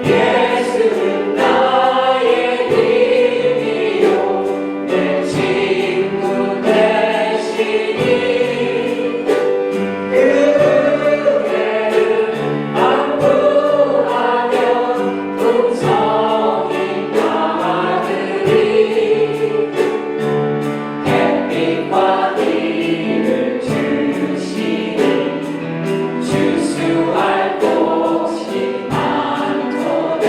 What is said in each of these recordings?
예수는 나의 힘이요 내 친구 되시니 그 은혜를 안구하며 풍성히 나으리 햇빛과 비를 주시니 주수할 곳이 많도다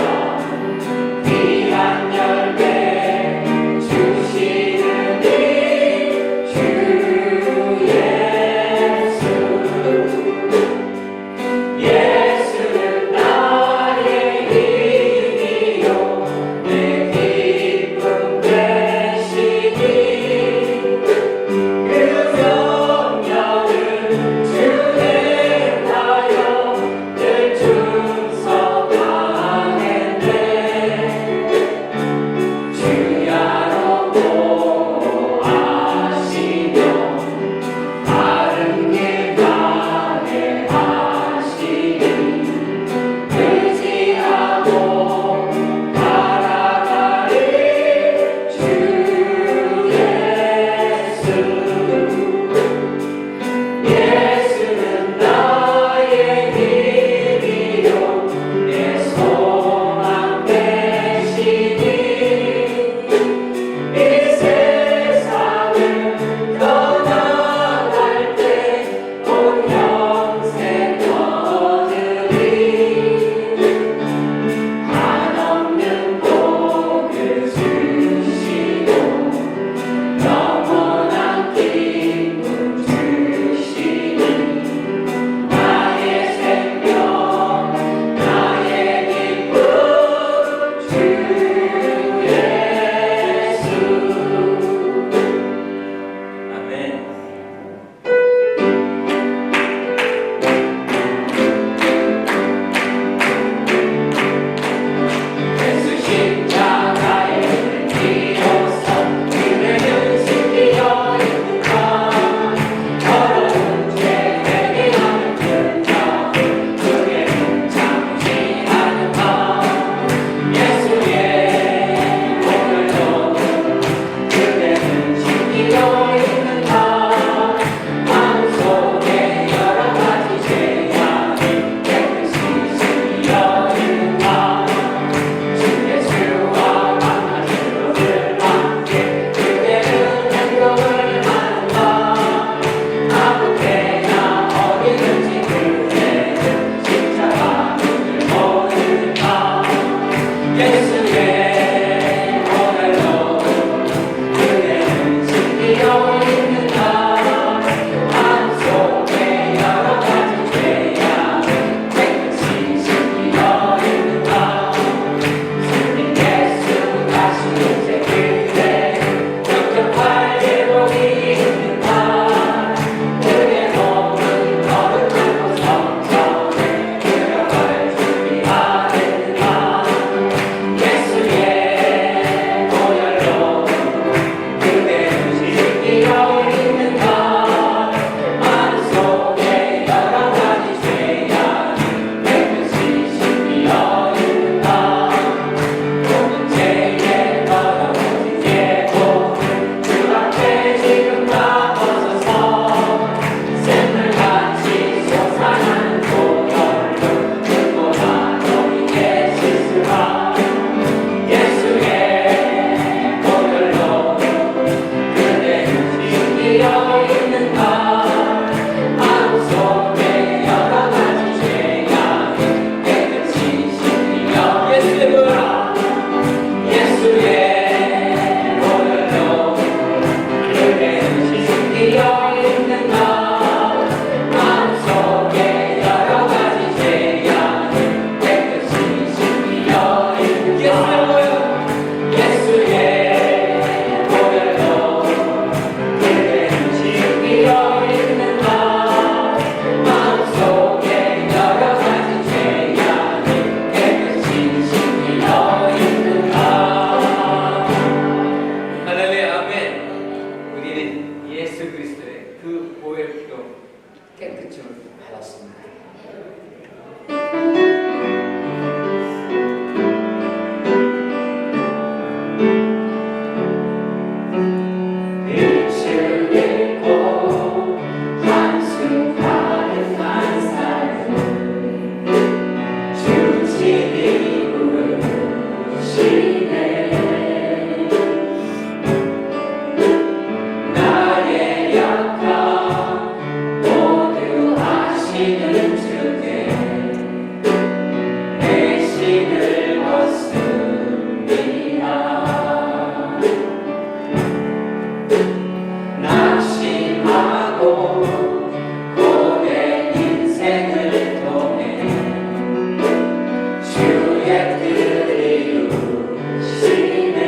고객들이 우시네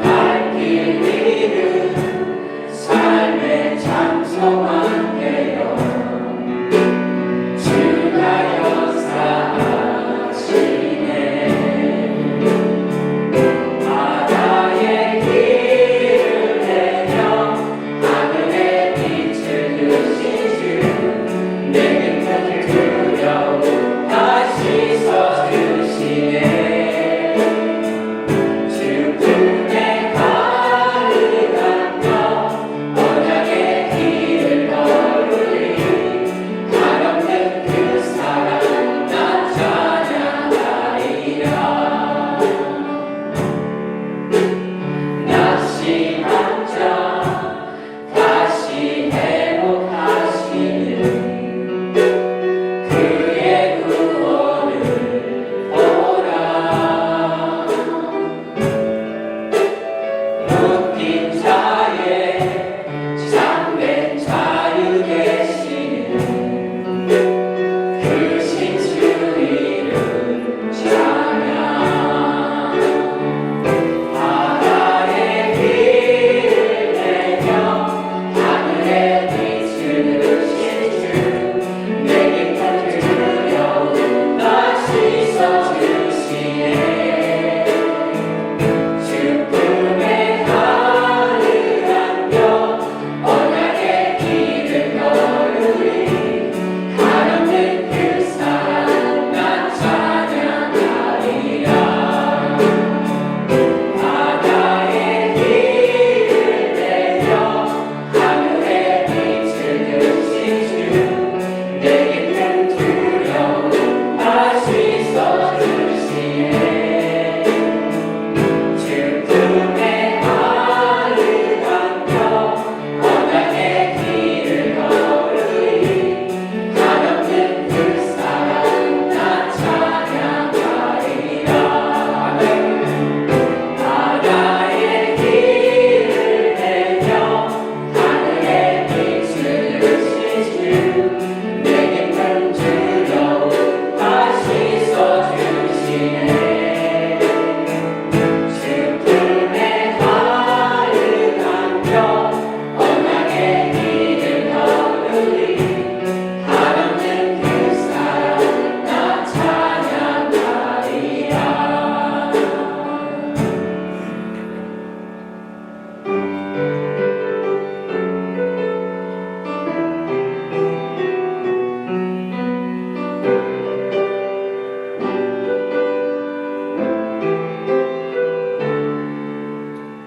갈 길 잃은 삶의 장소만 되어 주가 역사하시네 바다의 길을 내며 하늘의 빛을 주신 주 내게 큰 두려움 다시 서주시네 주 품에 가득한 언약의 길을 걸으리 한없는 그 사랑 나 찬양하리라 낙심한 자 다시 회복하시는 그의 구원을 보라 묶인 자의 참된 자유 되시는 그 신주 이름 찬양 바다의 길을 내며 하늘의 빛을 주신 주 내게 큰 두려움 다시 서주시네 주 품에 가득한 뼈 언약의 길을 걸으리 한없는 그 사랑 나 찬양하리라 바다의 길을 내며 하늘의 빛을 주신 주 내게 큰 두려움 다시 서주시네 주 품에 가득한 뼈 언약의 길을 걸으리 한없는 그 사랑 나 찬양하리라 바다의 길을 내며 하늘의 빛을 주신 주 내게 큰 두려움 다시 서주시네 주 품에 가득한 뼈 언약의 길을 걸으리 한없는 그 사랑 나 찬양하리라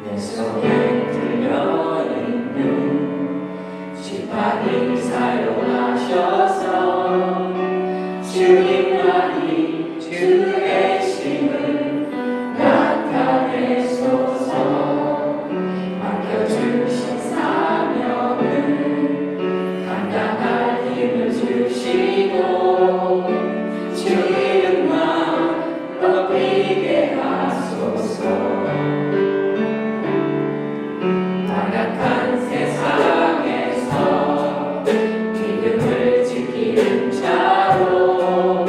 내 손에 들려있는 지팡이 사용하셔서 주님만이 주의 힘을 나타내소서 맡겨주신 사명을 감당할 힘을 주시고 주 이름만 높이게 하소서 완악한 세상에서 믿음을 지키는 자로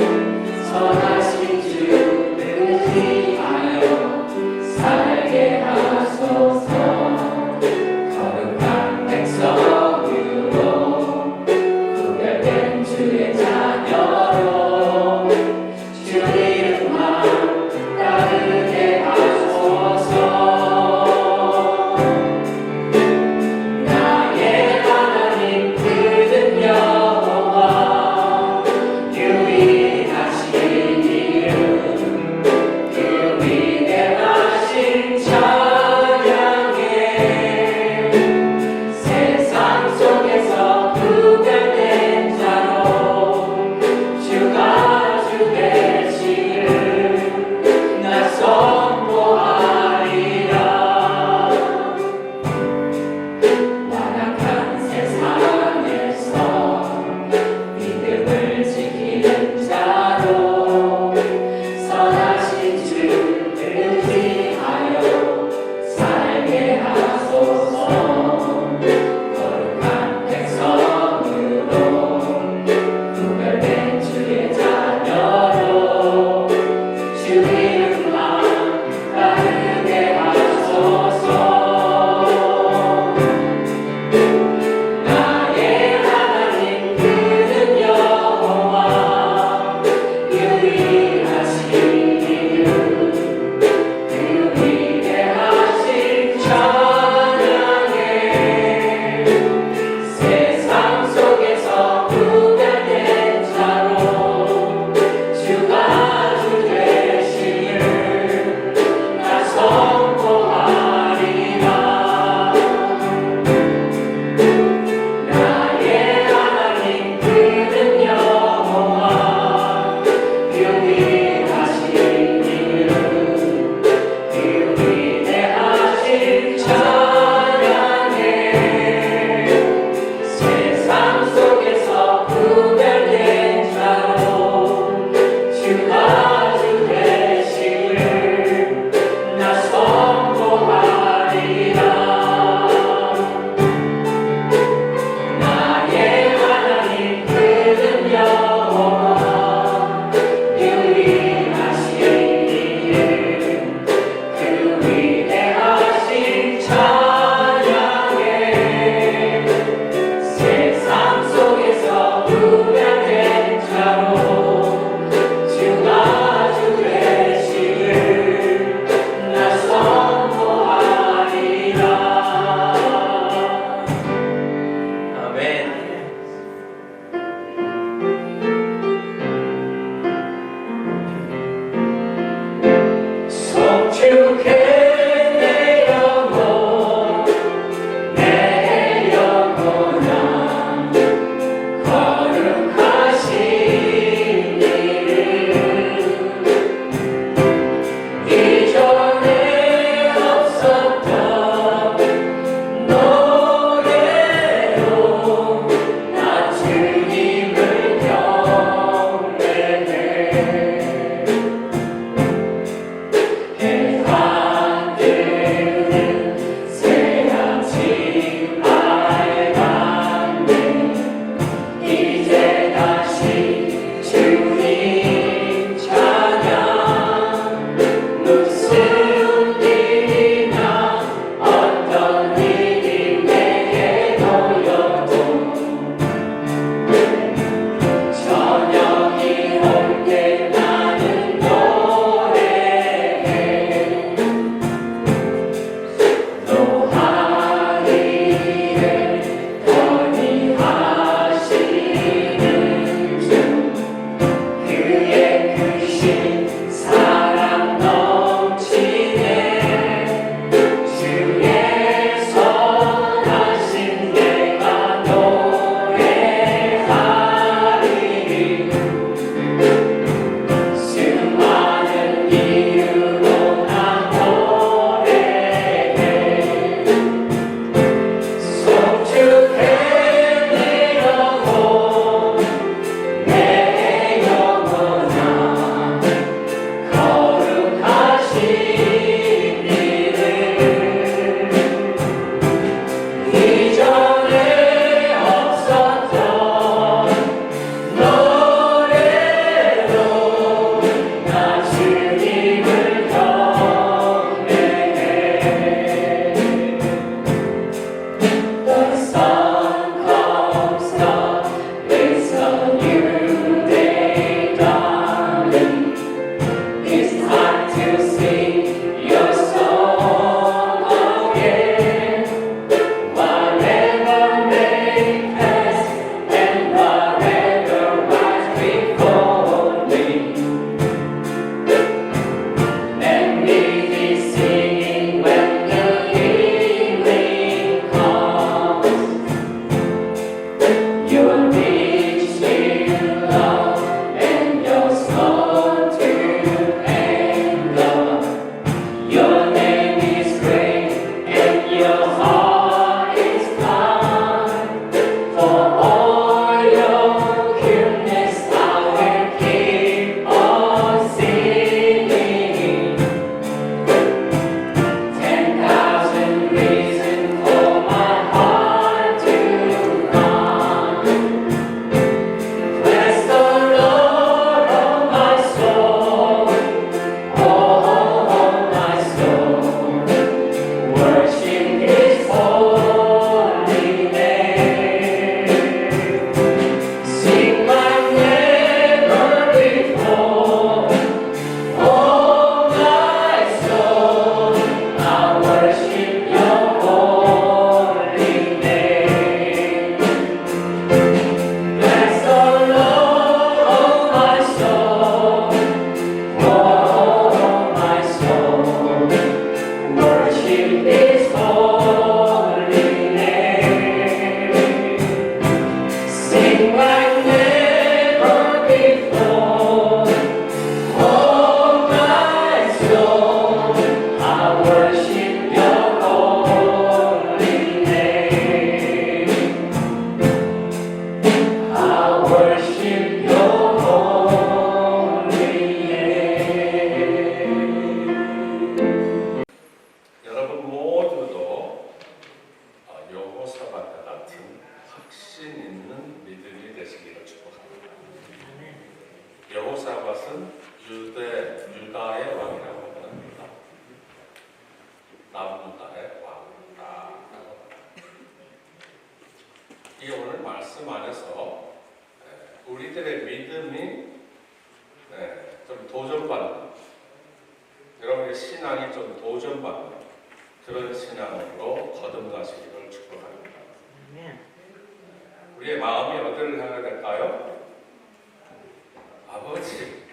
여호사밧은 유다의 왕이라고 합니다. 남유다의 왕이라고 합니다. 이 오늘 말씀 안에서 우리들의 믿음이 좀 도전받는, 여러분의 신앙이 좀 도전받는 그런 신앙으로 거듭나시기를 축복합니다. 우리의 마음이 어디를 향해야 될까요? 아버지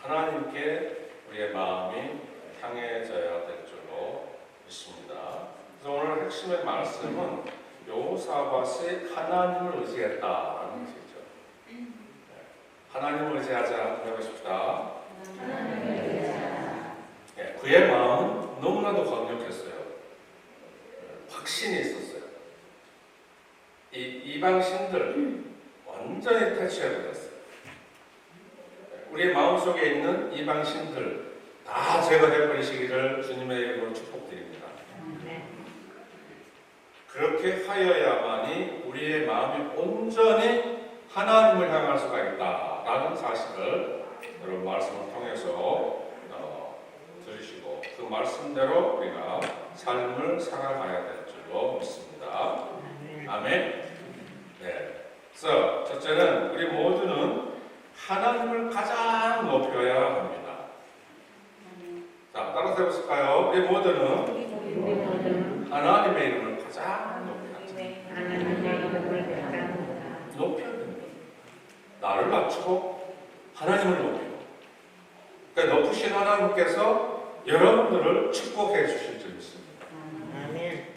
하나님께 우리의 마음이 향해져야 될 줄로 믿습니다. 그래서 오늘 핵심의 말씀은 여호사밧이 하나님을 의지했다라는 것이죠. 하나님을 의지하자 한번 해보십시다. 그의 마음은 너무나도 강력했어요. 확신이 있었어요. 이 이방신들 완전히 퇴치해버렸어요. 우리의 마음속에 있는 이방신들 다 제거해버리시기를 주님의 이름으로 축복드립니다. 그렇게 하여야만이 우리의 마음이 온전히 하나님을 향할 수가 있다라는 사실을 여러분 말씀을 통해서 들으시고 그 말씀대로 우리가 삶을 살아가야 될 줄로 믿습니다. 아멘. 그래서 첫째는 우리 모두는 하나님을 가장 높여야 합니다. 자, 따라서 해보실까요? 우리 모두는 하나님의 이름을 가장 높여야 됩니다. 나를 낮추고 하나님을 높이고, 그러니까 높으신 하나님께서 여러분들을 축복해 주실 줄 믿습니다.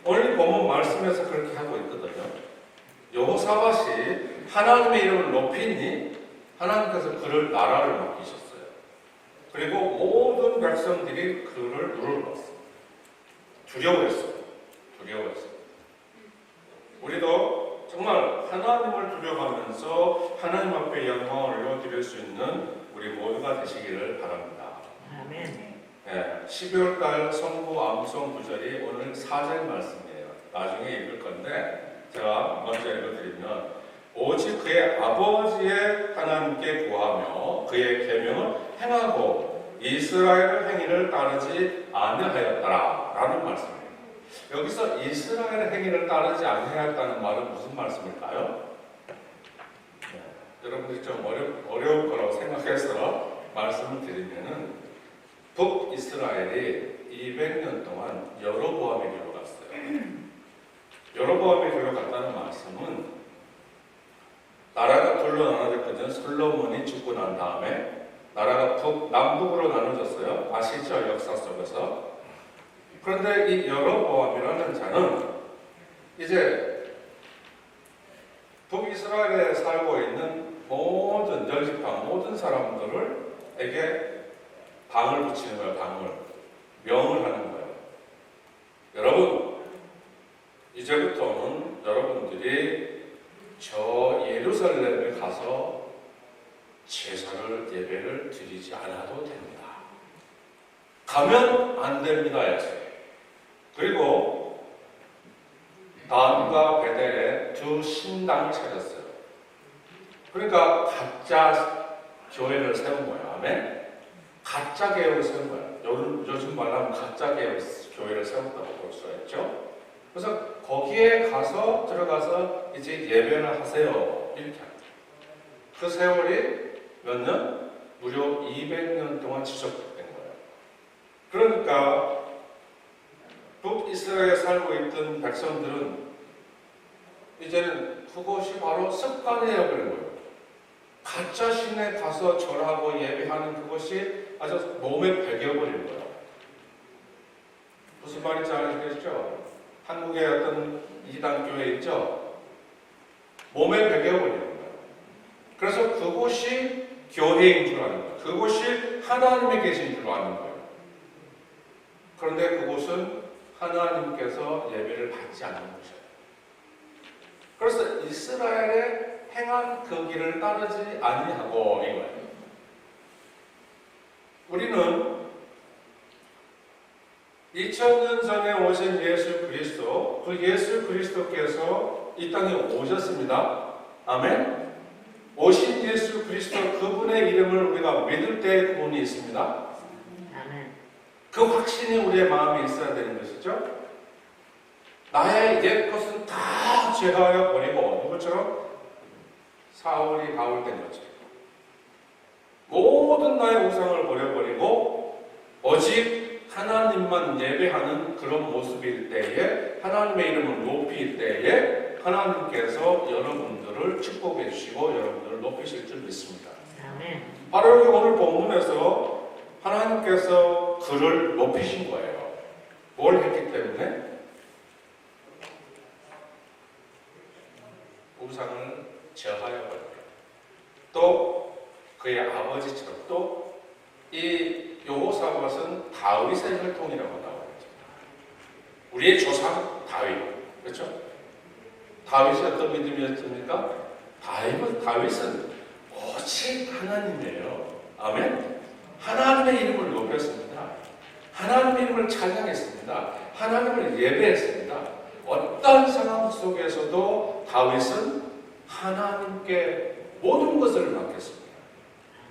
오늘 본문 말씀에서 그렇게 하고 있거든요. 여호사밧이 하나님의 이름을 높이니 하나님께서 그를 나라를 맡기셨어요. 그리고 모든 백성들이 그를 누르렀어요. 두려워했어요. 우리도 정말 하나님을 두려워하면서 하나님 앞에 영광을 올려드릴 수 있는 우리 모두가 되시기를 바랍니다. 아멘. 12월달 성부 암송 구절이 오늘 4절 말씀이에요. 나중에 읽을 건데 제가 먼저 읽어드리면, 오직 그의 아버지의 하나님께 구하며 그의 계명을 행하고 이스라엘의 행위를 따르지 아니하였더라 라는 말씀이에요. 여기서 이스라엘의 행위를 따르지 아니하였다는 말은 무슨 말씀일까요? 여러분들이 좀 어려울 거라고 생각해서 말씀을 드리면은, 북이스라엘이 200년 동안 여로보암의 길로 갔어요. 여로보암의 길로 갔다는 말씀은 나라가 둘로 나눠졌거든요. 솔로몬이 죽고 난 다음에 나라가 남북으로 나눠졌어요. 아시죠? 역사 속에서. 그런데 이 여로보암이라는 자는 이제 북이스라엘에 살고 있는 모든 열집방 모든 사람들에게 방을 붙이는 거예요. 명을 하는 거예요. 여러분, 이제부터는 여러분들이 저 예루살렘에 가서 제사를 예배를 드리지 않아도 됩니다. 가면 안 됩니다. 그리고 단과 베델에 두 신당을 차렸어요. 그러니까 가짜 교회를 세운 거예요. 아멘. 가짜 교회를 세운 거예요. 요즘 말하면 가짜 교회를 세웠다고 볼 수가 있죠. 그래서 거기에 들어가서 이제 예배를 하세요. 이렇게 합니다. 그 세월이 몇 년? 무려 200년 동안 지속된 거예요. 그러니까 북이스라엘에 살고 있던 백성들은 이제는 그것이 바로 습관이 되어버린 거예요. 가짜 신에 가서 절하고 예배하는 그것이 아주 몸에 배겨버린 거예요. 무슨 말인지 아시겠죠? 한국의 어떤 이단교회 있죠? 몸에 배겨버리는 거예요. 그래서 그곳이 교회인 줄 아는 거예요. 그곳이 하나님이 계신 줄 아는 거예요. 그런데 그곳은 하나님께서 예배를 받지 않는 곳이에요. 그래서 이스라엘의 행한 그 길을 따르지 아니하고 이거예요. 우리는 2000년 전에 오신 예수 그리스도, 그 예수 그리스도께서 이 땅에 오셨습니다. 아멘. 오신 예수 그리스도 그분의 이름을 우리가 믿을 때의 구원이 있습니다. 그 확신이 우리의 마음에 있어야 되는 것이죠. 나의 옛 것은 다 제하여 버리고, 누구처럼? 사울이 바울 된 것처럼 모든 나의 우상을 버려버리고 오직 하나님만 예배하는 그런 모습일 때에, 하나님의 이름을 높일 때에 하나님께서 여러분들을 축복해 주시고 여러분들을 높이실 줄 믿습니다. 바로 여기 오늘 본문에서 하나님께서 그를 높이신 거예요. 뭘 했기 때문에? 우상을 제하여 버렸다. 또 그의 아버지처럼, 또 이 여호사밧은 다윗의 혈통이라고 나와요. 우리의 조상 다윗, 그렇죠? 다윗이 어떤 믿음이었습니까? 다윗은 오직 하나님이에요. 아멘. 하나님의 이름을 높였습니다. 하나님의 이름을 찬양했습니다. 하나님을 예배했습니다. 어떤 상황 속에서도 다윗은 하나님께 모든 것을 맡겼습니다.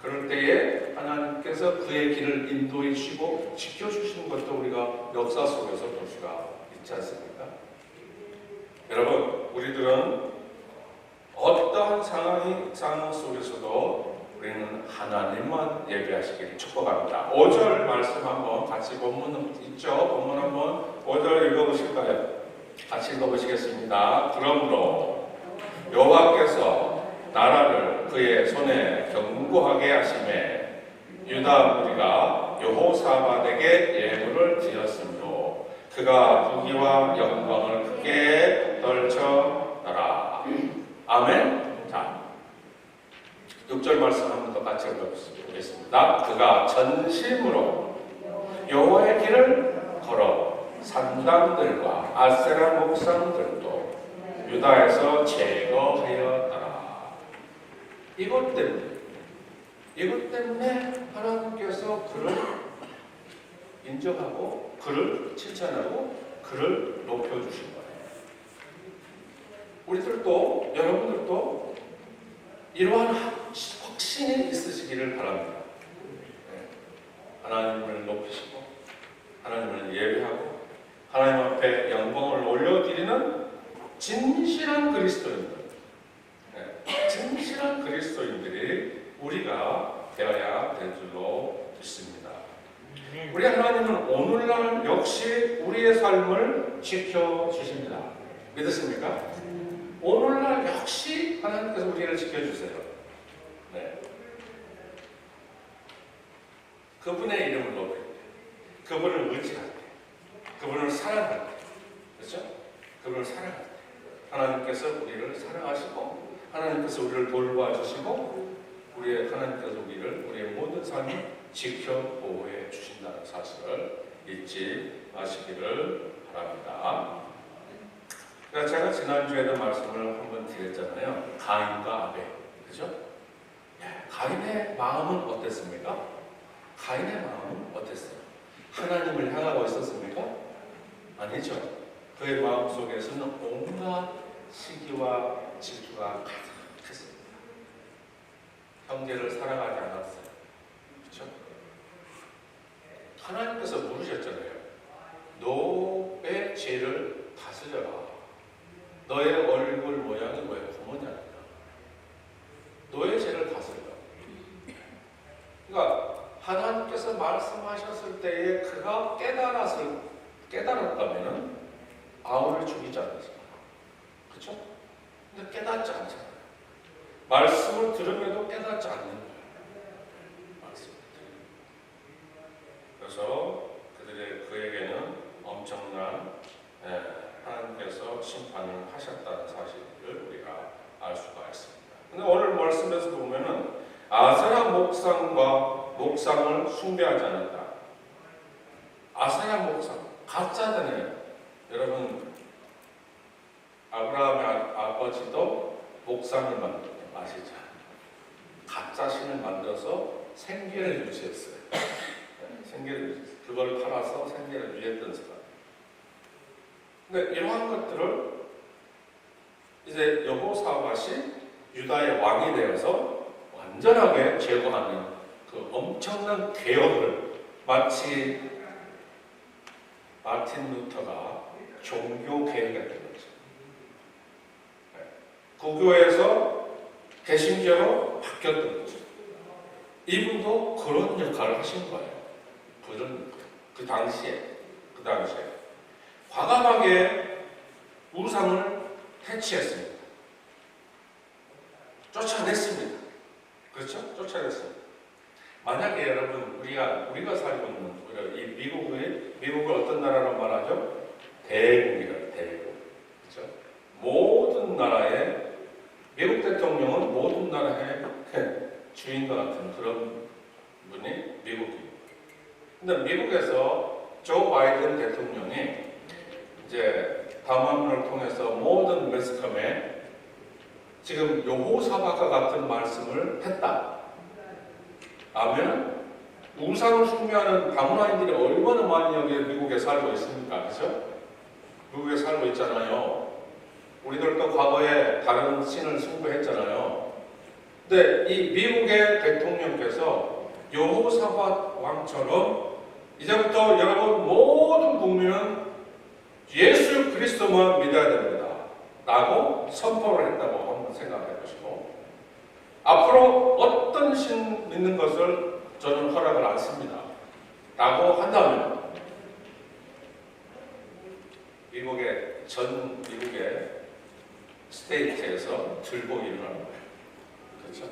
그럴 때에 하나님께서 그의 길을 인도해 주시고 지켜주시는 것도 우리가 역사 속에서 볼 수가 있지 않습니까? 여러분, 우리들은 어떠한 상황 속에서도 우리는 하나님만 예배하시기를 축복합니다. 5절 말씀 한번 같이 본문 있죠? 본문 한번 5절 읽어보실까요? 같이 읽어보시겠습니다. 그러므로 여호와께서 나라를 그의 손에 견고하게 하심에 유다 무리가 여호사밧에게 예물을 드렸으므로 그가 부귀와 영광을 크게 떨쳐더라. 아멘. 자, 6절 말씀 한 번 더 같이 읽어보겠습니다. 그가 전심으로 여호와의 길을 걸어 산당들과 아세라 목상들도 유다에서 제거하였더라. 이것 때문에 하나님께서 그를 인정하고 그를 칭찬하고 그를 높여주신 거예요. 우리들도, 여러분들도 이러한 확신이 있으시기를 바랍니다. 하나님을 높이시고 하나님을 예배하고 하나님 앞에 영광을 올려드리는 진실한 그리스도인들, 진실한 그리스도인들이 우리가 되어야 될 줄로 믿습니다. 우리 하나님은 오늘날 역시 우리의 삶을 지켜주십니다. 믿으십니까? 오늘날 역시 하나님께서 우리를 지켜주세요. 네. 그분의 이름을 높일 때, 그분을 의지할 때, 그분을 사랑할 때, 그렇죠? 그분을 사랑할 때 하나님께서 우리를 사랑하시고 하나님께서 우리를 돌봐주시고 하나님께서 우리의 모든 삶을 지켜 보호해 주신다는 사실을 잊지 마시기를 바랍니다. 제가 지난주에도 말씀을 한번 드렸잖아요. 가인과 아벨, 그죠? 가인의 마음은 어땠습니까? 가인의 마음은 어땠어요? 하나님을 향하고 있었습니까? 아니죠. 그의 마음 속에서는 온갖 시기와 질투가 가득했습니다. 형제를 사랑하지 않았어요. 그렇죠? 하나님께서 물으셨잖아요. 너의 죄를 다스려라. 너의 얼굴 모양이 왜 부모냐니까. 너의 죄를 다스려라. 그러니까 하나님께서 말씀하셨을 때에 그가 깨달았다면 아우를 죽이지 않았어요. 그렇죠? 근데 깨닫지 않잖아요. 말씀을 들으면도 깨닫지 않는 거예요. 말씀을 들으면. 그래서 그에게는 엄청난 하나님께서 심판을 하셨다는 사실을 우리가 알 수가 있습니다. 근데 오늘 말씀에서 보면은 아세라 목상을 숭배하지 않았다. 아세라 목상 가짜잖아요. 여러분, 아브라함의 아버지도 목상을 만들었죠. 아시죠? 가짜 신을 만들어서 생계를 유지했어요. 생계를 유지했어요. 그걸 팔아서 생계를 유지했던 사람. 근데 이러한 것들을 이제 여호사밧이 유다의 왕이 되어서 완전하게 제거하는 그 엄청난 개혁을 마치 마틴 루터가 종교 개혁했던 거죠. 그 교회에서 개신교로 바뀌었던 거죠. 이분도 그런 역할을 하신 거예요. 그 당시에 과감하게 우상을 퇴치했습니다. 쫓아냈습니다. 그렇죠? 쫓아냈습니다. 만약에 여러분 우리가 살고 있는 이 미국을 어떤 나라로 말하죠? 대국이라고 대국. 그렇죠? 모든 나라의 미국 대통령은 모든 나라의 주인과 같은 그런 분이 미국입니다. 근데 미국에서 조 바이든 대통령이 이제 담화문을 통해서 모든 매스컴에 지금 여호사밧과 같은 말씀을 했다. 하면 우상을 숭배하는 다문화인들이 얼마나 많이 여기 미국에 살고 있습니까? 그렇죠? 미국에 살고 있잖아요. 우리들도 과거에 다른 신을 숭배했잖아요. 근데 이 미국의 대통령께서 여호사밧 왕처럼 이제부터 여러분 모든 국민은 예수 그리스도만 믿어야 됩니다. 라고 선포를 했다고 한번 생각해 보시고, 앞으로 어떤 신 믿는 것을 저는 허락을 않습니다. 라고 한다면 미국의 스테이트에서 들고 일어나는 거예요. 그렇죠?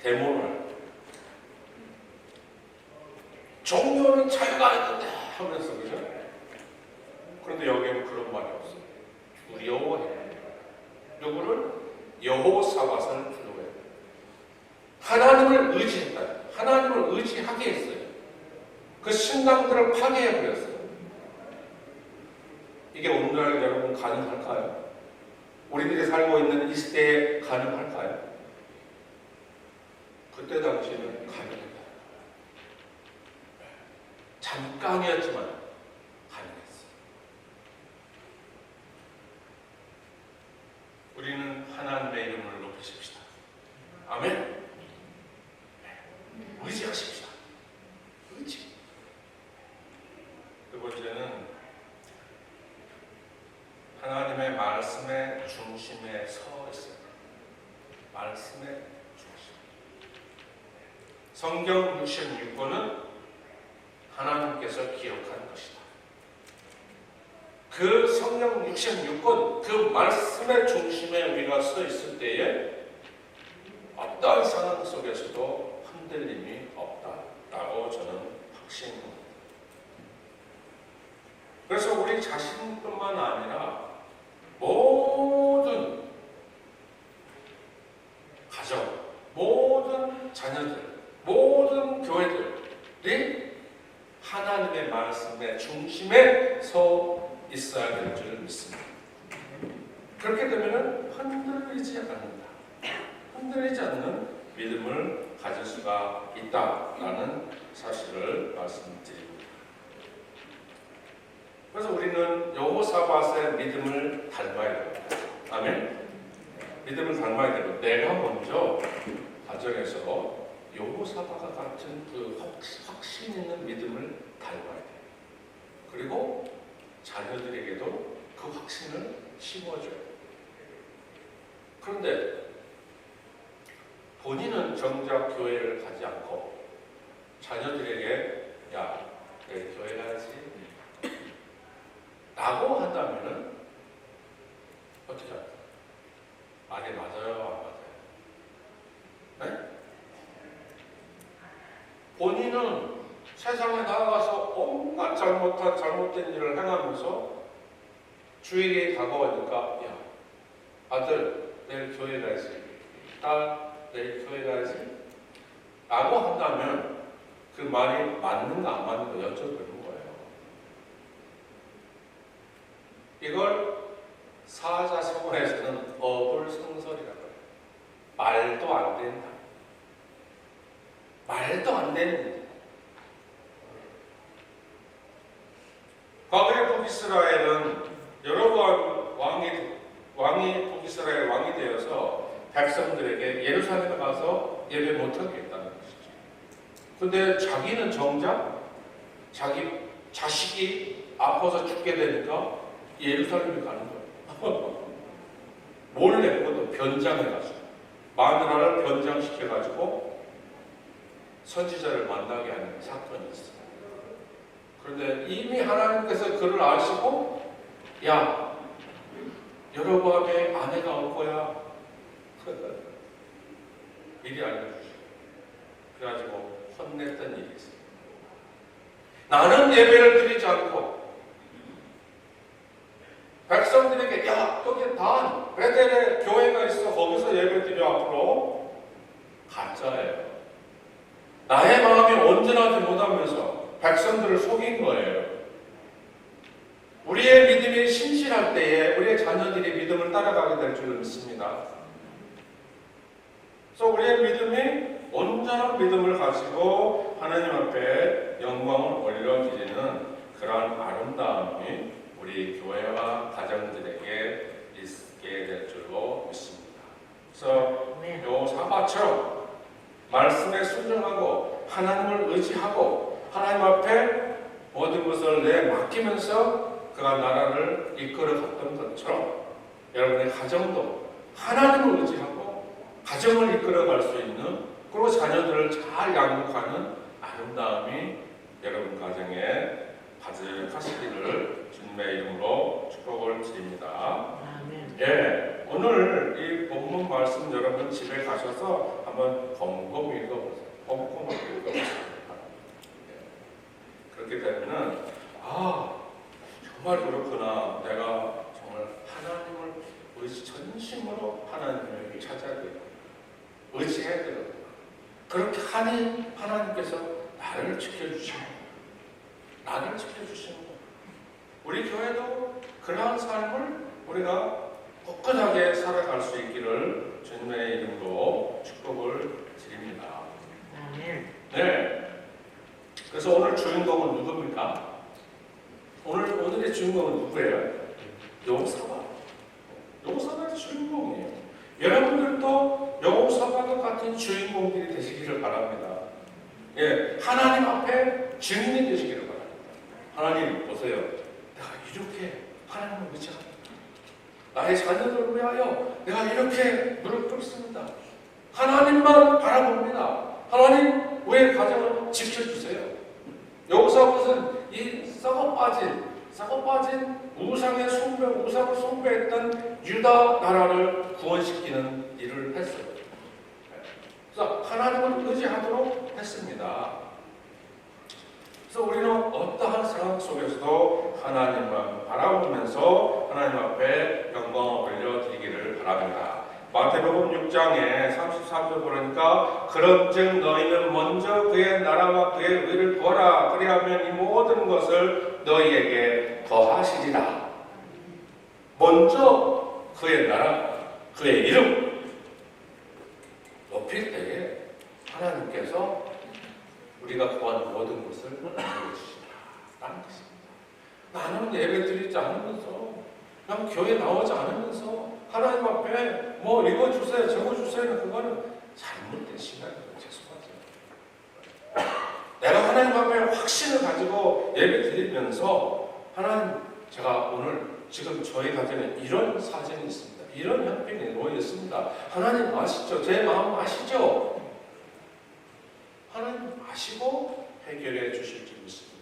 데모를 하는 거예요. 종교는 자유가 있는데 하면서, 그죠? 그런데 여기에는 그런 말이 없어요. 두려워해요. 누구를? 여호사밧을 두려워해요. 하나님을 의지했다. 하나님을 의지하게 했어요. 그 신당들을 파괴해버렸어요. 이게 오늘날 여러분 가능할까요? 우리들이 살고 있는 이 시대에 가능할까요? 그때 당시에는 가능했다. 잠깐이었지만 가능했어요. 우리는 하나님의 이름을 높이십시다. 아멘. 의지하십시다. 의지. 두 번째는 하나님의 말씀의 중심에 서 있어요. 말씀의 중심. 성경 66권은 하나님께서 기록한 것이다. 그 성경 66권, 그 말씀의 중심에 우리가 서 있을 때에 어떠한 상황 속에서도 흔들림이 없다라고 저는 확신합니다. 그래서 우리 자신뿐만 아니라 모든 가정, 모든 자녀들, 모든 교회들이 하나님의 말씀의 중심에 서 있어야 될 줄 믿습니다. 그렇게 되면 흔들리지 않는다. 흔들리지 않는 믿음을 가질 수가 있다라는 사실을 말씀드립니다. 그래서 우리는 여호사밧의 믿음을 닮아야 됩니다. 아멘. 믿음을 닮아야 되고, 내가 먼저 가정에서 여호사밧과 같은 그 확신 있는 믿음을 닮아야 돼요. 그리고 자녀들에게도 그 확신을 심어줘요. 그런데 본인은 정작 교회를 가지 않고 자녀들에게 야, 내일 교회 가야지 라고 한다면은 어떻게 할까요? 말이 맞아요, 안 맞아요? 네? 본인은 세상에 나아가서 온갖 잘못된 일을 행하면서 주일이 다가오니까 야, 아들 내일 교회 가야지, 딸 내일 교회 가야지 라고 한다면 그 말이 맞는가 안 맞는가 여쭤보는 거예요. 이걸 사자성어에서는 어불성설이라고 해요. 말도 안 된다. 말도 안 되는 일이다. 과거의 북이스라엘은 여러 번 왕이 북이스라엘 왕이 되어서 백성들에게 예루살렘에 가서 예배 못하게 했다는 것이죠. 근데 자기는 정작 자기 자식이 아파서 죽게 되니까 예루살렘에 가는 거예요. 몰래 그것도 변장해가지고 마누라를 변장시켜가지고 선지자를 만나게 하는 사건이 있어요. 그런데 이미 하나님께서 그를 아시고 야 여로보암의 아내가 올 거야 미리 알려주시고 그래가지고 혼냈던 일이 있어요. 나는 예배를 드리지 않고 백성들에게 야 여기 단 베델에 교회가 있어 거기서 예배 드려 앞으로 가짜예요. 나의 마음이 온전하지 못하면서 백성들을 속인 거예요. 우리의 믿음이 신실할 때에 우리의 자녀들이 믿음을 따라가게 될 줄 믿습니다. 그래서 우리의 믿음이 온전한 믿음을 가지고 하나님 앞에 영광을 올려드리는 그러한 아름다움이 우리 교회와 가정들에게 있게 될 줄로 믿습니다. 그래서 여호사밧처럼 말씀에 순종하고 하나님을 의지하고 하나님 앞에 모든 것을 내 맡기면서 그가 나라를 이끌어 갔던 것처럼 여러분의 가정도 하나님을 의지하고 가정을 이끌어 갈 수 있는 그리고 자녀들을 잘 양육하는 아름다움이 여러분 가정에 가득하시기를 주님의 이름으로 축복을 드립니다. 예, 오늘 이 본문 말씀 여러분 집에 가셔서 한번 곰곰 읽어보세요. 곰곰 읽어보세요. 그렇게 되면은 정말 그렇구나. 내가 정말 하나님을 전심으로 하나님을 찾아야 되고 의지해야 되고 그렇게 하니 하나님께서 나를 지켜주시는 나를 지켜주시는 거예요. 우리 교회도 그러한 삶을 우리가 꿋꿋하게 살아갈 수 있기를 주님의 이름으로 축복을 드립니다. 네. 그래서 오늘 주인공은 누굽니까? 오늘의 주인공은 누구예요? 여호사밧. 여호사밧이 주인공이에요. 여러분들도 여호사밧과 같은 주인공들이 되시기를 바랍니다. 예, 하나님 앞에 증인이 되시기를 바랍니다. 하나님 보세요. 내가 이렇게 하나님을 의지합니다. 나의 자녀들을 위하여 내가 이렇게 무릎 꿇습니다. 하나님만 바라봅니다. 하나님 우리의 가정을 지켜주세요. 여호사밧은 이 썩어빠진 우상의 우상을 숭배했던 유다 나라를 구원시키는 일을 했어요. 그래서 하나님을 의지하도록 했습니다. 그래서 우리는 어떠한 상황 속에서도 하나님만 바라보면서 하나님 앞에 영광을 올려드리기를 바랍니다. 마태복음 6장에 33절 보니까 그런즉 너희는 먼저 그의 나라와 그의 의를 구하라. 그리하면 이 모든 것을 너희에게 더하시리라. 먼저 그의 나라, 그의 이름 높일 때에 하나님께서 우리가 구하는 모든 것을 알려주시라는 것입니다. 나는 예배 드리지 않으면서 그냥 교회 나오지 않으면서 하나님 앞에 뭐 읽어주세요, 적어주세요. 그거는 잘못된 신앙이에요. 죄송하죠. 내가 하나님 앞에 확신을 가지고 예배 드리면서 하나님, 제가 오늘 지금 저희 가정에 이런 사정이 있습니다. 이런 형편이 놓여 있습니다. 하나님 아시죠? 제 마음 아시죠? 하나님 아시고 해결해 주실 줄 믿습니다.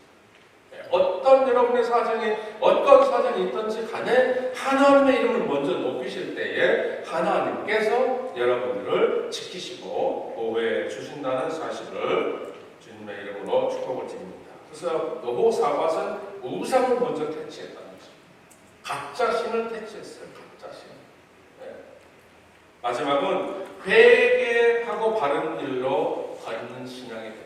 어떤 여러분의 사정이 어떤 사정이 있든지 간에 하나님의 이름을 먼저 높이실 때에 하나님께서 여러분들을 지키시고 보호해 주신다는 사실을 주님의 이름으로 축복을 드립니다. 그래서 여호사밧은 우상을 먼저 퇴치했다는 거죠. 가짜 신을 퇴치했어요. 가짜 신. 네. 마지막은 회개하고 바른 일로 걷는 신앙이 됩니다.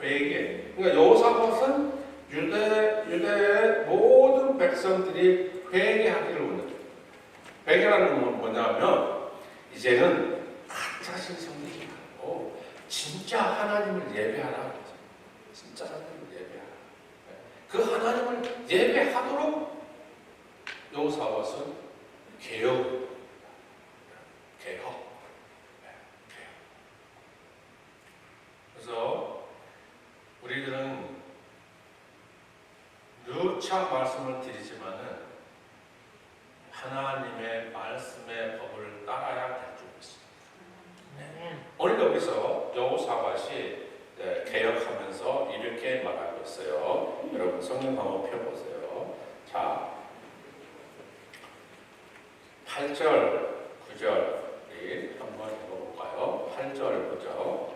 회개. 그러니까 여호사밧은 유대의 모든 백성들이 회개하기를 원해요. 회개라는 건 뭐냐면 이제는 가짜 신성이지 말고 진짜 하나님을 예배하라. 진짜 하나님을 예배하라. 그 하나님을 예배하도록 여호사밧은 개혁. 그래서 우리들은 누차 말씀을 드리지만은 하나님의 말씀의 법을 따라야 될 줄 믿습니다. 오늘 여기서 여호사밧이 개혁하면서 이렇게 말하고 있어요. 여러분 성경 한번 펴보세요. 자, 8절, 9절이 한번 읽어볼까요? 8절, 9절.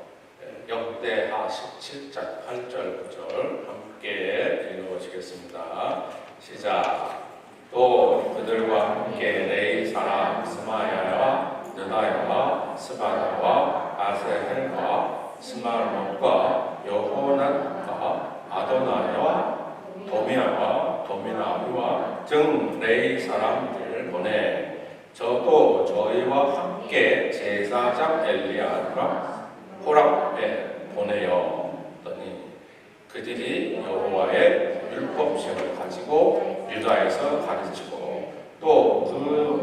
역대하 17장 8절, 9절 함께 읽어보시겠습니다. 시작. 또 그들과 함께 레이 사람 스마야와 느다야와 스바다와 아세헬과 스말몬과 여호낫과 아도나야와 도미야와 도미나위와 등 레이 사람들을 보내 저도 저희와 함께 제사장 엘리야와 호랍에 보내었더니 그들이 여호와의 율법책을 가지고 유다에서 가르치고 또 그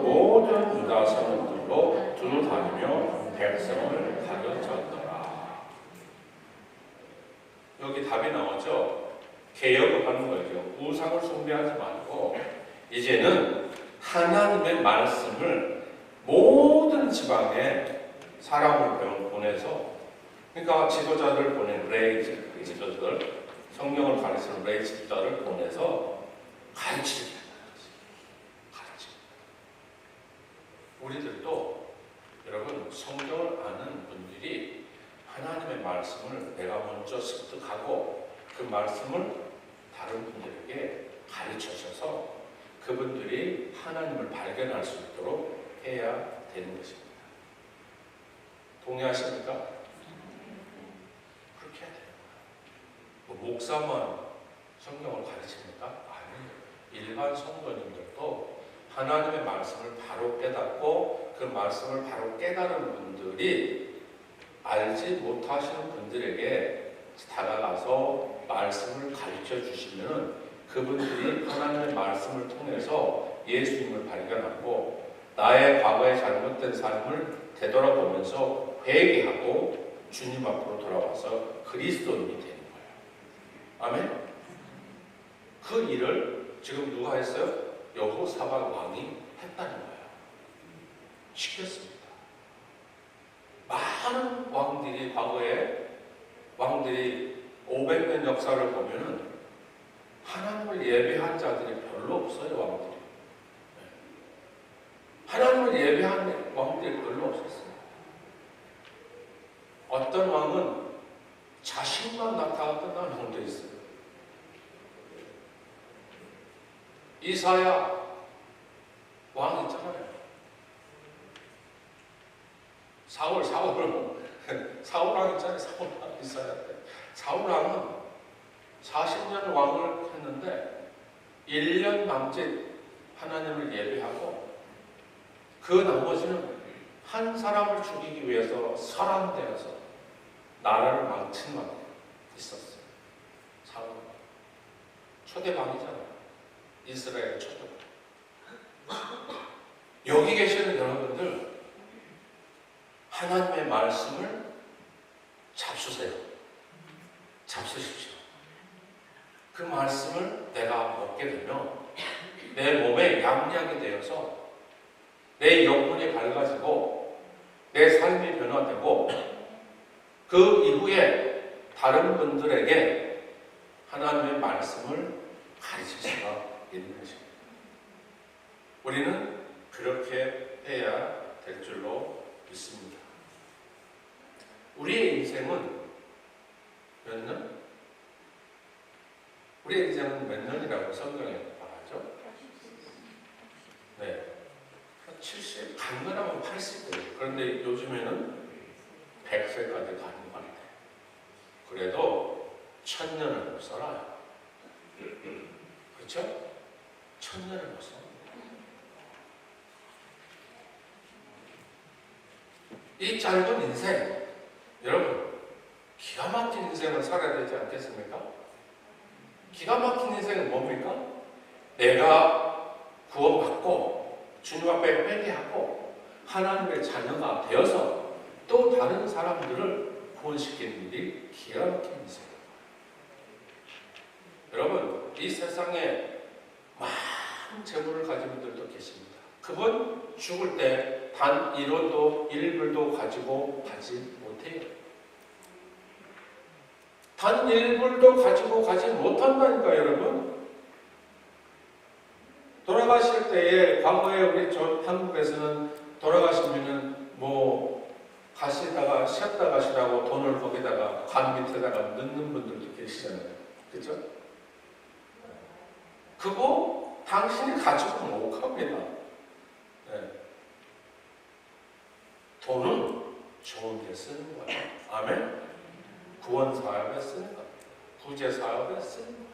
모든 유다 성읍들로 두루 다니며 백성을 가르쳤더라. 여기 답이 나오죠. 개혁을 하는 거죠. 우상을 숭배하지 말고 이제는 하나님의 말씀을 모든 지방에 사람을 보내서, 그러니까 지도자들 보낸 레이 지도자들, 성경을 가르치는 레이 지도자를 보내서 가르치는 거예요. 우리들도 여러분 성경을 아는 분들이 하나님의 말씀을 내가 먼저 습득하고 그 말씀을 다른 분들에게 가르쳐줘서 그분들이 하나님을 발견할 수 있도록 해야 되는 것입니다. 동의하십니까? 그렇게 해야 돼요. 뭐 목사만 성경을 가르칩니까? 아니에요. 일반 성도님들도 하나님의 말씀을 바로 깨닫고 그 말씀을 바로 깨달은 분들이 알지 못하시는 분들에게 다가가서 말씀을 가르쳐 주시면 그분들이 하나님의 말씀을 통해서 예수님을 발견하고 나의 과거의 잘못된 삶을 되돌아보면서 회개하고 주님 앞으로 돌아와서 그리스도인이 되는 거예요. 아멘? 그 일을 지금 누가 했어요? 여호사밧 왕이 했다는 거예요. 시켰습니다. 많은 왕들이 과거에 왕들이 500년 역사를 보면은 하나님을 예배한 자들이 별로 없어요. 왕들이 하나님을 예배한 왕들이 별로 없었어요. 어떤 왕은 자신만 나타났던 왕도 있어요. 이사야 왕 있잖아요. 사울 왕 있잖아요. 사울 왕은 40년 왕을 했는데 1년 남짓 하나님을 예배하고 그 나머지는 한 사람을 죽이기 위해서 설한되어서 나라를 망친 왕이 있었어요. 사울 왕. 초대왕이잖아요. 이스라엘 초대왕. 여기 계시는 여러분들 하나님의 말씀을 잡수세요. 잡수십시오. 그 말씀을 내가 먹게 되면 내 몸에 양약이 되어서 내 영혼이 밝아지고 내 삶이 변화되고 그 이후에 다른 분들에게 하나님의 말씀을 가르칠 수가 있는 것입니다. 우리는 그렇게 해야 될 줄로 믿습니다. 우리의 인생은 몇 년? 우리의 인생은 몇 년이라고 성경에 말하죠? 네. 70, 강건하면 80대. 그런데 요즘에는 100세까지 가는 것 같아요. 그래도 1000년을 못 살아요. 그렇죠? 1000년을 못 살아요. 이 짧은 인생, 여러분 기가 막힌 인생을 살아야 되지 않겠습니까? 기가 막힌 인생은 뭡니까? 내가 구원받고 주님 앞에 회개하고 하나님의 자녀가 되어서 또 다른 사람들을 구원시키는 일이 기가 막힌 인생이에요. 이 세상에 많은 재물을 가진 분들도 계십니다. 그분 죽을 때 단 1원도 1불도 가지고 가지 못해요. 단 1불도 가지고 가지 못한다니까 여러분. 돌아가실 때에 과거에 우리 한국에서는 돌아가시면은 뭐 가시다가 쉬었다 가시라고 돈을 거기다가 관 밑에다가 넣는 분들도 계시잖아요. 그죠? 그거 당신이 가지고 못 갑니다. 네. 돈은 좋은 데 쓰는 거예요. 아멘? 구원 사업에 쓰는 겁니다. 구제 사업에 쓰는 거예요.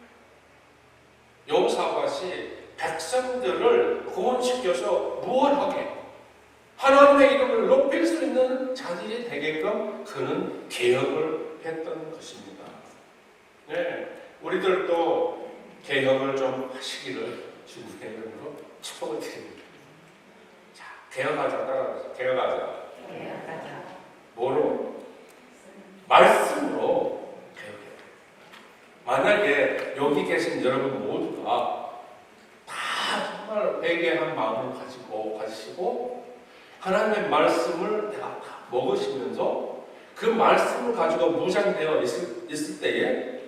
여호사밧이 백성들을 구원시켜서 무엇하게 하나님의 이름을 높일 수 있는 자들이 되게끔 그는 개혁을 했던 것입니다. 네, 우리들도 개혁을 좀 하시기를 주님의 이름으로 축복드립니다. 자, 개혁하자, 따라가자. 개혁하자. 뭐로? 말씀으로 개혁해요. 만약에 여기 계신 여러분 모두가 다 정말 회개한 마음을 가지시고 하나님의 말씀을 내가 다 먹으시면서 그 말씀을 가지고 무장되어 있을 때에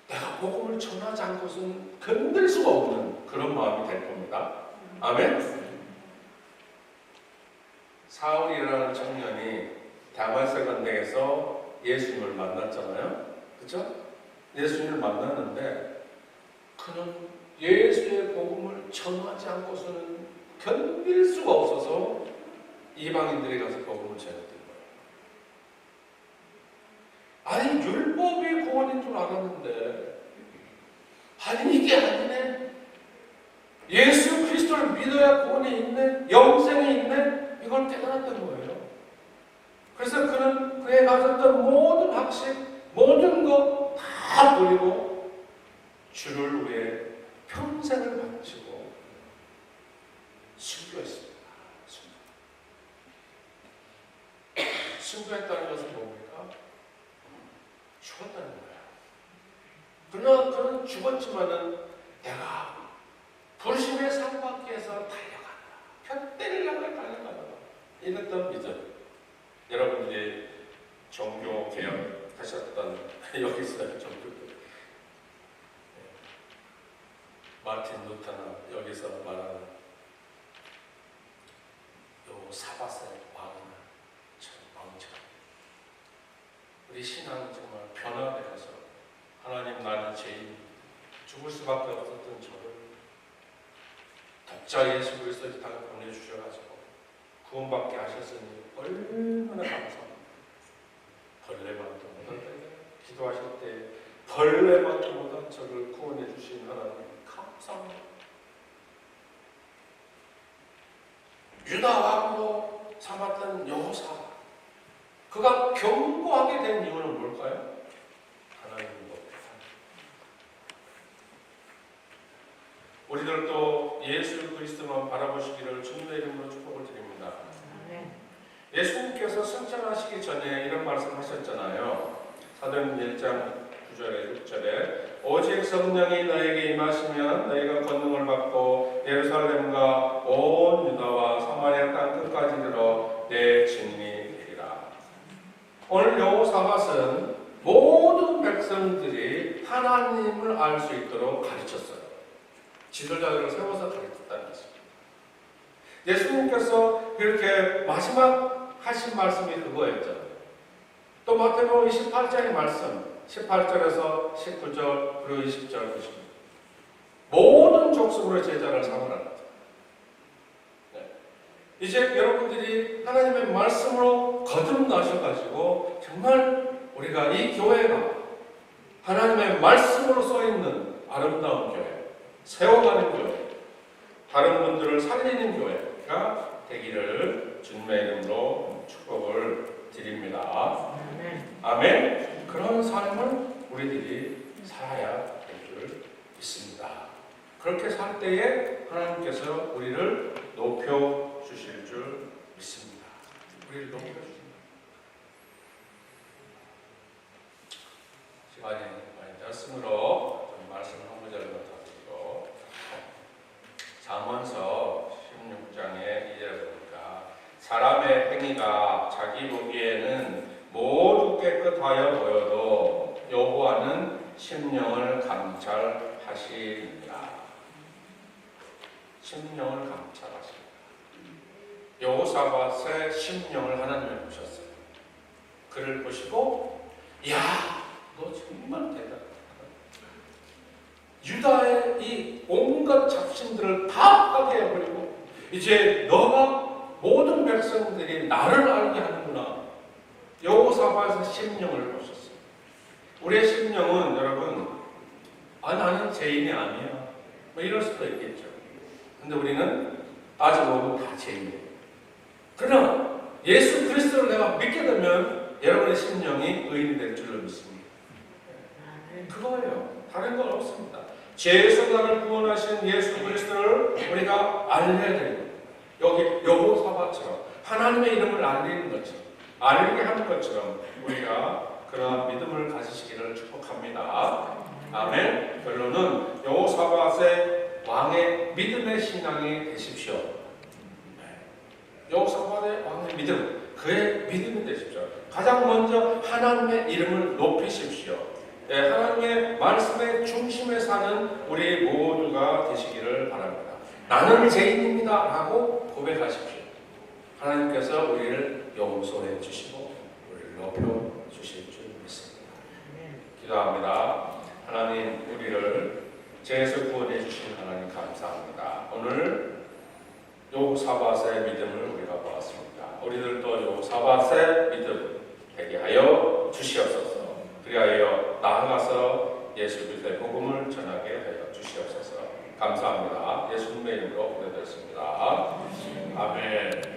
내가 복음을 전하지 않고서는 건들 수가 없는 그런 마음이 될 겁니다. 아멘? 사울이라는 청년이 다마스커스 건너에서 예수님을 만났잖아요. 그렇죠? 예수님을 만났는데 그는 예수의 복음을 전하지 않고서는 견딜 수가 없어서 이방인들이 가서 복음을 전했던 거예요. 아니 율법이 구원인 줄 알았는데 아니 이게 아니네. 예수 그리스도를 믿어야 구원이 있네. 영생이 있네. 이걸 깨달았던 거예요. 그래서 그는 그에 가졌던 모든 학식, 모든 것 다 버리고 주를 위해 평생을 바치고 순교했습니다. 순교했다는 것은 뭡니까? 죽었다는 거예요. 그러나 그는 죽었지만은 내가 부르심의 상 받기 위해서 달려간다. 뼘때를 향해 달려간다. 이랬던 믿음. 여러분들이 종교 개혁하셨던 여기서 종교 마틴 루터나 여기서 말하는 요 사밧의 왕처럼 우리 신앙은 정말 변화되어서 하나님 나는 죄인 죽을 수밖에 없었던 저를 독자 예수 그리스도의 땅에 보내주셔가지고 구원받게 하셨으니 얼마나 감사합니다. 벌레만도 못한 기도하실 때 벌레만도 못한 저를 구원해 주신 하나님 감사합니다. 유다 왕으로 삼았던 여호사밧 그가 견고하게 된 이유는 뭘까요? 하나님인 것. 우리들도 예수 그리스도만 바라보시기를 주님의 이름으로 축복을 드립니다. 예수님께서 승천하시기 전에 이런 말씀하셨잖아요. 사도행전 1장 9절에 6절에 오직 성령이 너에게 임하시면 너희가 권능을 받고 예루살렘과 온 유다와 사마리아 땅 끝까지 이르러 내 증인이 되리라. 오늘 여호사밧은 모든 백성들이 하나님을 알 수 있도록 가르쳤어요. 지도자들을 세워서 가르쳤다는 것입니다. 예수님께서 이렇게 마지막 하신 말씀이 그거였죠. 또 마태복음 28장의 말씀 18절에서 19절 그리고 20절 보십니다. 모든 족속으로 제자를 삼으라. 네. 이제 여러분들이 하나님의 말씀으로 거듭나셔가지고 정말 우리가 이 교회가 하나님의 말씀으로 써있는 아름다운 교회, 세워가는 교회, 다른 분들을 살리는 교회가 되기를 주님의 이름으로 축복을 드립니다. 아멘. 그런 삶을 우리들이 살아야 될 줄 믿습니다. 그렇게 살 때에 하나님께서 우리를 높여 주실 줄 믿습니다. 우리를 높여 주십니다. 시간이 많이 되었으므로 달팽이가 자기 보기에는 모두 깨끗하여 보여도 여호와는 심령을 감찰하시니라. 심령을 감찰하시니라. 여호사밧의 심령을 하나님이 보셨어요. 그를 보시고, 야, 너 정말 대단하다. 유다의 이 온갖 잡신들을 다 파괴해버리고 이제 너가 모든 백성들이 나를 알게 하는구나. 여호사밧의 심령을 보셨어요. 우리의 심령은 여러분, 나는 죄인이 아니야, 뭐 이럴 수도 있겠죠. 근데 우리는 아직 모두 다 죄인이에요. 그러나 예수 그리스도를 내가 믿게 되면 여러분의 심령이 의인이 될 줄로 믿습니다. 그거예요. 다른 건 없습니다. 죄에서 나를 구원하신 예수 그리스도를 우리가 알려야 됩니다. 여기 여호사밧처럼 하나님의 이름을 알리는 것처럼, 알리게 하는 것처럼 우리가 그러한 믿음을 가지시기를 축복합니다. 아멘. 결론은 여호사밧의 왕의 믿음의 신앙이 되십시오. 여호사밧의 왕의 믿음, 그의 믿음이 되십시오. 가장 먼저 하나님의 이름을 높이십시오. 하나님의 말씀의 중심에 사는 우리 모두가 되시기를 바랍니다. 나는 죄인입니다 라고 고백하십시오. 하나님께서 우리를 용서해 주시고 우리를 높여 주실 줄 믿습니다. 기도합니다. 하나님, 우리를 죄에서 구원해 주신 하나님 감사합니다. 오늘 여호사밧의 믿음을 우리가 보았습니다. 우리들도 여호사밧의 믿음 되게 하여 주시옵소서. 그리하여 나아가서 예수 그리스도의 복음을 전하게 하여 주시옵소서. 감사합니다. 예수님의 이름으로 기도드렸습니다. 아멘.